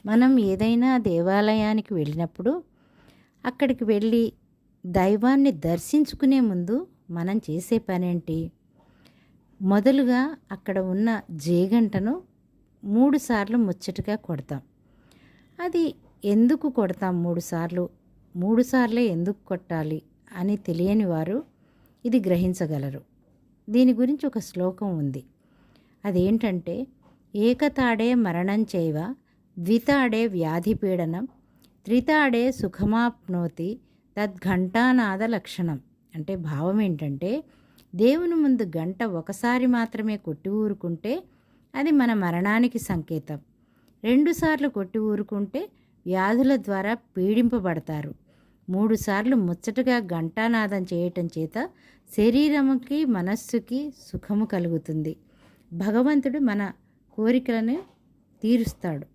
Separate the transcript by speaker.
Speaker 1: మనం ఏదైనా దేవాలయానికి వెళ్ళినప్పుడు అక్కడికి వెళ్ళి దైవాన్ని దర్శించుకునే ముందు మనం చేసే పనేంటి? మొదలుగా అక్కడ ఉన్న జేగంటను 3 సార్లు ముచ్చటగా కొడతాం. అది ఎందుకు కొడతాం 3 సార్లు? 3 సార్లే ఎందుకు కొట్టాలి అని తెలియని వారు ఇది గ్రహించగలరు. దీని గురించి ఒక శ్లోకం ఉంది. అదేంటంటే, ఏకతాడే మరణం చైవ ద్వితాడే వ్యాధిపీడనం త్రితాడే సుఖమాప్నోతి తద్ఘంటానాద లక్షణం. అంటే భావం ఏంటంటే, దేవుని ముందు గంట ఒకసారి మాత్రమే కొట్టి ఊరుకుంటే అది మన మరణానికి సంకేతం. 2 సార్లు కొట్టి ఊరుకుంటే వ్యాధుల ద్వారా పీడింపబడతారు. 3 సార్లు ముచ్చటగా ఘంటానాదం చేయటం చేత శరీరముకి మనస్సుకి సుఖము కలుగుతుంది. భగవంతుడు మన కోరికలను తీరుస్తాడు.